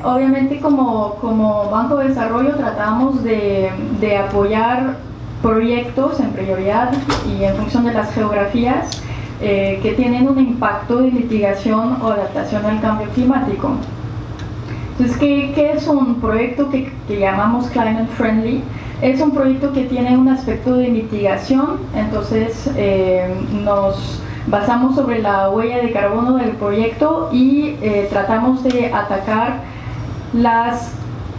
obviamente como Banco de Desarrollo tratamos de apoyar proyectos en prioridad y en función de las geografías que tienen un impacto de mitigación o adaptación al cambio climático. Entonces, ¿qué es un proyecto que llamamos Climate Friendly? Es un proyecto que tiene un aspecto de mitigación, entonces nos basamos sobre la huella de carbono del proyecto y tratamos de atacar las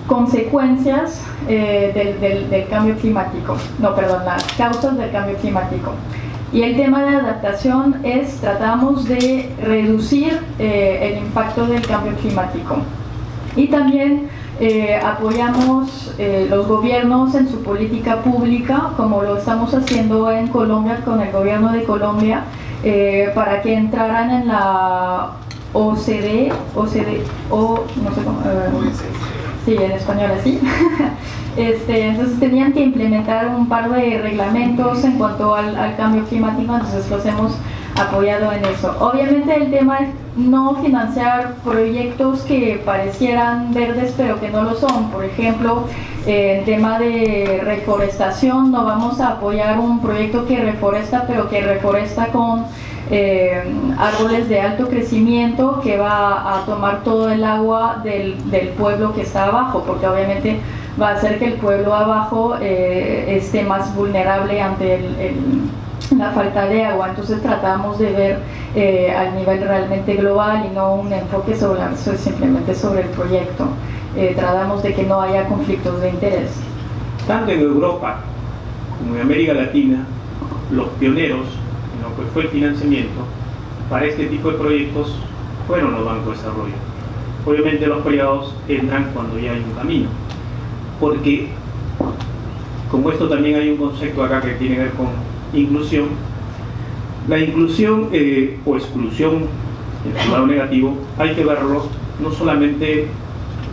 consecuencias del cambio climático, las causas del cambio climático. Y el tema de adaptación tratamos de reducir el impacto del cambio climático. Y también apoyamos los gobiernos en su política pública, como lo estamos haciendo en Colombia con el gobierno de Colombia, para que entraran en la OCDE, no sé cómo, sí, en español así. Entonces tenían que implementar un par de reglamentos en cuanto al cambio climático, entonces los hemos apoyado en eso. Obviamente el tema es no financiar proyectos que parecieran verdes pero que no lo son. Por ejemplo, el tema de reforestación, no vamos a apoyar un proyecto que reforesta pero que reforesta con árboles de alto crecimiento que va a tomar todo el agua del pueblo que está abajo, porque obviamente va a hacer que el pueblo abajo esté más vulnerable ante la falta de agua. Entonces tratamos de ver al nivel realmente global y no un enfoque simplemente sobre el proyecto. Tratamos de que no haya conflictos de interés. Tanto en Europa como en América Latina, los pioneros en lo que fue el financiamiento para este tipo de proyectos fueron los bancos de desarrollo. Obviamente los privados entran cuando ya hay un camino, porque como esto también hay un concepto acá que tiene que ver con inclusión. La inclusión o exclusión, en su lado negativo, hay que verlo no solamente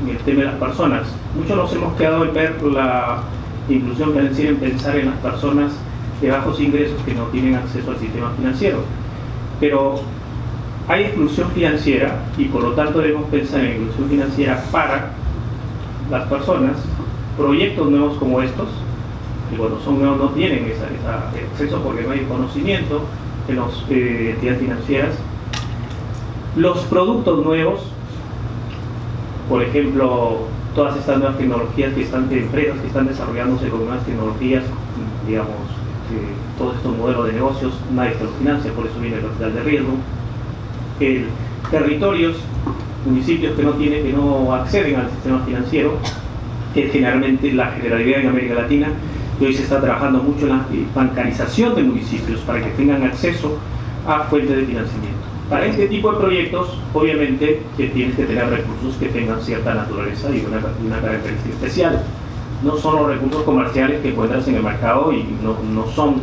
en el tema de las personas. Muchos nos hemos quedado en ver la inclusión financiera, en pensar en las personas de bajos ingresos que no tienen acceso al sistema financiero. Pero hay exclusión financiera y por lo tanto debemos pensar en inclusión financiera para las personas, proyectos nuevos como estos, que cuando son nuevos no tienen ese acceso porque no hay conocimiento en las entidades financieras. Los productos nuevos, por ejemplo, todas estas nuevas tecnologías que están de empresas que están desarrollándose con nuevas tecnologías, digamos, todos estos modelos de negocios, nadie se los financia, por eso viene el capital de riesgo. Territorios, municipios que no acceden al sistema financiero, que es generalmente la generalidad en América Latina, y hoy se está trabajando mucho en la bancarización de municipios para que tengan acceso a fuentes de financiamiento. Para este tipo de proyectos, obviamente, que tienes que tener recursos que tengan cierta naturaleza y una característica especial. No son los recursos comerciales que encuentras en el mercado y no son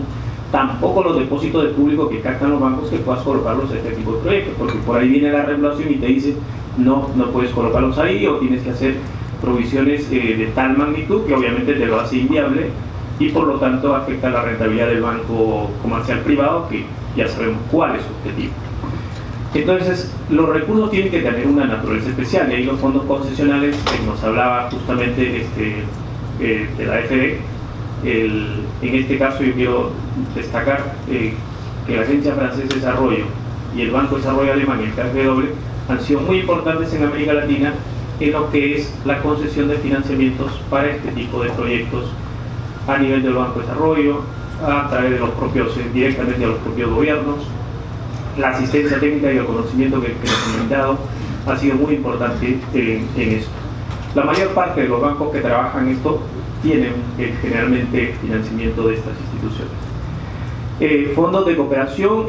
tampoco los depósitos de público que captan los bancos que puedas colocarlos en este tipo de proyectos, porque por ahí viene la regulación y te dice no puedes colocarlos ahí o tienes que hacer provisiones de tal magnitud que obviamente te lo hace inviable y por lo tanto afecta la rentabilidad del banco comercial privado, que ya sabemos cuál es su objetivo. Entonces, los recursos tienen que tener una naturaleza especial, y ahí los fondos concesionales, que nos hablaba justamente de la FD. En este caso yo quiero destacar que la Agencia Francesa de Desarrollo y el Banco de Desarrollo Alemán, el KfW, han sido muy importantes en América Latina en lo que es la concesión de financiamientos para este tipo de proyectos a nivel del Banco de Desarrollo, a través de los propios, directamente a los propios gobiernos. La asistencia técnica y el conocimiento que nos han brindado ha sido muy importante en esto. La mayor parte de los bancos que trabajan esto tienen generalmente financiamiento de estas instituciones. Fondos de cooperación,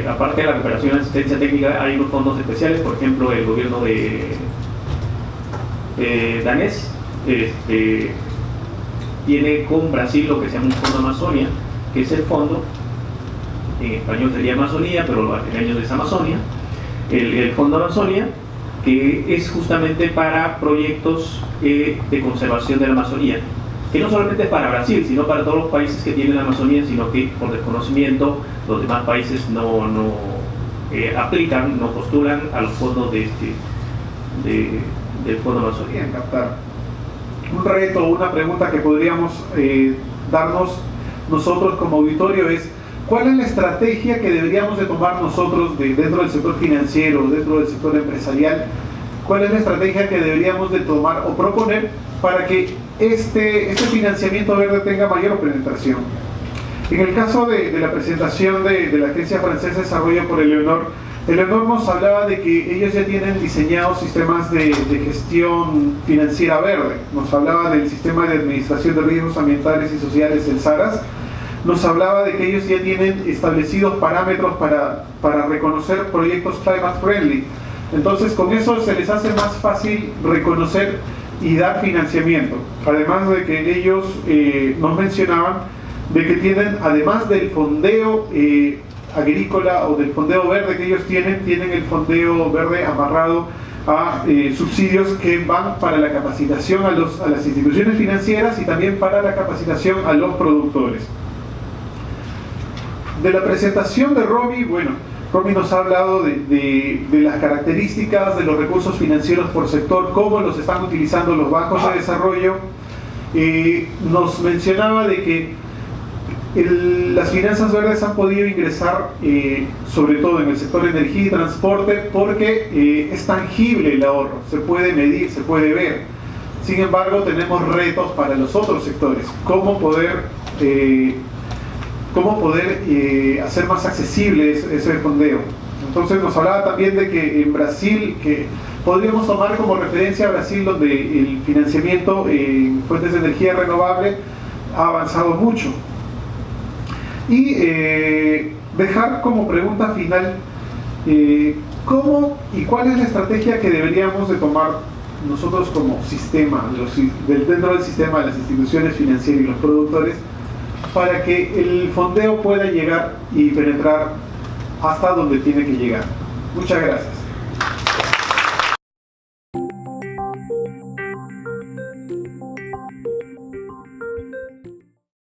aparte de la cooperación y asistencia técnica, hay unos fondos especiales, por ejemplo, el gobierno danés tiene con Brasil lo que se llama un fondo Amazonia, que es el fondo, en español sería Amazonía, pero los brasileños es Amazonia, el fondo Amazonia, que es justamente para proyectos de conservación de la Amazonía, que no solamente es para Brasil, sino para todos los países que tienen la Amazonía, sino que por desconocimiento los demás países no aplican, no postulan a los fondos de del Fondo Amazonía. Bien, captar. Un reto, una pregunta que podríamos darnos nosotros como auditorio es: ¿cuál es la estrategia que deberíamos de tomar nosotros dentro del sector financiero, dentro del sector empresarial? ¿Cuál es la estrategia que deberíamos de tomar o proponer para que este financiamiento verde tenga mayor penetración? En el caso de la presentación de la Agencia Francesa de Desarrollo por Eleonor nos hablaba de que ellos ya tienen diseñados sistemas de gestión financiera verde. Nos hablaba del sistema de administración de riesgos ambientales y sociales, el SARAS. Nos hablaba de que ellos ya tienen establecidos parámetros para reconocer proyectos climate friendly. Entonces, con eso se les hace más fácil reconocer y dar financiamiento. Además de que ellos nos mencionaban de que tienen, además del fondeo agrícola o del fondeo verde que ellos tienen el fondeo verde amarrado a subsidios que van para la capacitación a las instituciones financieras y también para la capacitación a los productores. De la presentación de Romy, bueno, Romy nos ha hablado de las características de los recursos financieros por sector, cómo los están utilizando los bancos de desarrollo. Nos mencionaba de que las finanzas verdes han podido ingresar sobre todo en el sector de energía y transporte porque es tangible el ahorro, se puede medir, se puede ver. Sin embargo, tenemos retos para los otros sectores, cómo poder hacer más accesible ese fondeo. Entonces nos hablaba también de que en Brasil, que podríamos tomar como referencia a Brasil, donde el financiamiento en fuentes de energía renovable ha avanzado mucho. Y dejar como pregunta final, ¿cómo y cuál es la estrategia que deberíamos de tomar nosotros como sistema, dentro del sistema de las instituciones financieras y los productores, para que el fondeo pueda llegar y penetrar hasta donde tiene que llegar? Muchas gracias.